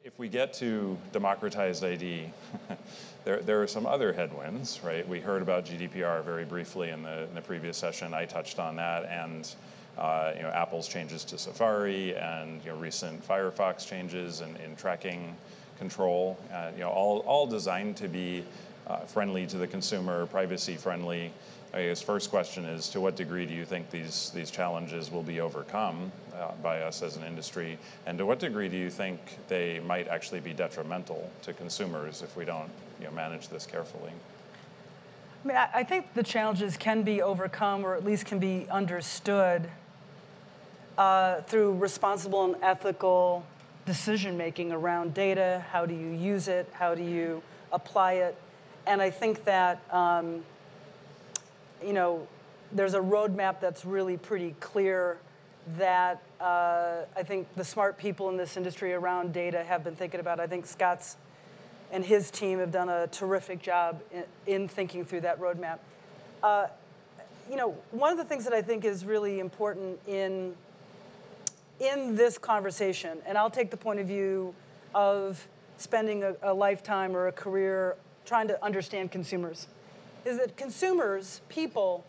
If we get to democratized ID, there are some other headwinds, right? We heard about GDPR very briefly in the previous session. I touched on that, and Apple's changes to Safari, and recent Firefox changes in tracking control. All designed to be friendly to the consumer, privacy friendly. I guess first question is, to what degree do you think these challenges will be overcome by us as an industry, and to what degree do you think they might actually be detrimental to consumers if we don't manage this carefully? I mean, I think the challenges can be overcome, or at least can be understood through responsible and ethical decision making around data. How do you use it? How do you apply it? And I think that there's a roadmap that's really pretty clear that I think the smart people in this industry around data have been thinking about. I think Scott's and his team have done a terrific job in thinking through that roadmap. One of the things that I think is really important in this conversation, and I'll take the point of view of spending a lifetime or a career trying to understand consumers, is that consumers, people,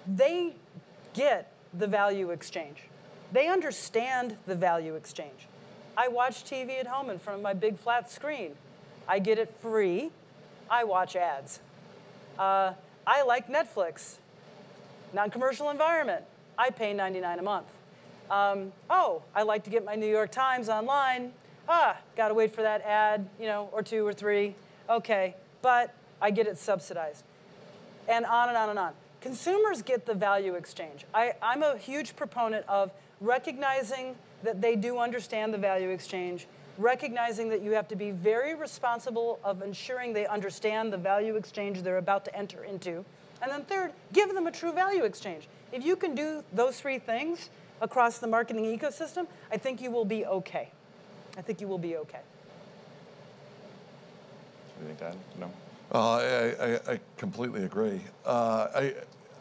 they get the value exchange. They understand the value exchange. I watch TV at home in front of my big flat screen. I get it free. I watch ads. I like Netflix. Non-commercial environment. I pay $99 a month. I like to get my New York Times online. Got to wait for that ad, or two or three. Okay, but I get it subsidized. And on and on and on. Consumers get the value exchange. I'm a huge proponent of recognizing that they do understand the value exchange, recognizing that you have to be very responsible of ensuring they understand the value exchange they're about to enter into. And then third, give them a true value exchange. If you can do those three things across the marketing ecosystem, I think you will be okay. I think you will be okay. You think, Dan? No? I completely agree.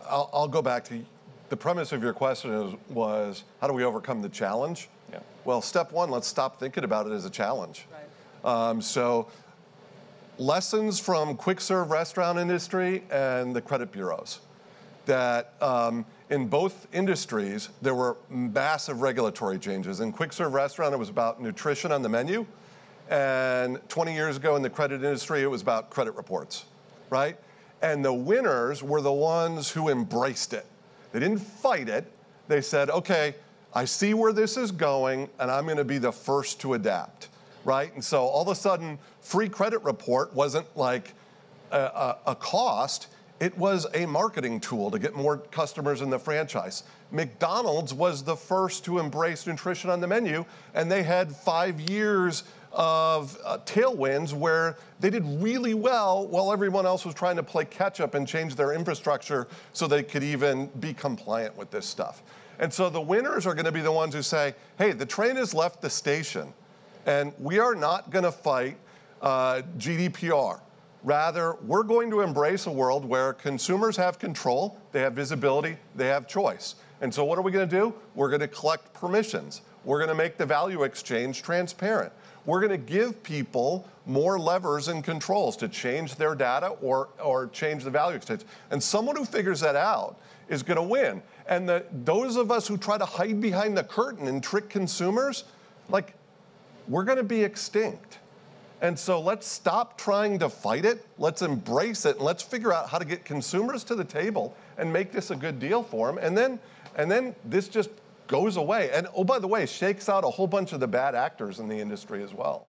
I'll go back to the premise of your question was how do we overcome the challenge? Yeah. Well, step one, let's stop thinking about it as a challenge. Right. So lessons from quick serve restaurant industry and the credit bureaus, that in both industries, there were massive regulatory changes. In quick serve restaurant, it was about nutrition on the menu. And 20 years ago in the credit industry, it was about credit reports, right? And the winners were the ones who embraced it. They didn't fight it. They said, okay, I see where this is going, and I'm going to be the first to adapt, right? And so all of a sudden, free credit report wasn't like a cost. It was a marketing tool to get more customers in the franchise. McDonald's was the first to embrace nutrition on the menu, and they had 5 years of tailwinds where they did really well while everyone else was trying to play catch up and change their infrastructure so they could even be compliant with this stuff. And so the winners are going to be the ones who say, hey, the train has left the station, and we are not going to fight GDPR. Rather, we're going to embrace a world where consumers have control, they have visibility, they have choice. And so what are we going to do? We're going to collect permissions. We're going to make the value exchange transparent. We're going to give people more levers and controls to change their data or change the value exchange. And someone who figures that out is going to win. And those of us who try to hide behind the curtain and trick consumers, we're going to be extinct. And so let's stop trying to fight it. Let's embrace it, and let's figure out how to get consumers to the table and make this a good deal for them. And then this just goes away. And oh, by the way, shakes out a whole bunch of the bad actors in the industry as well.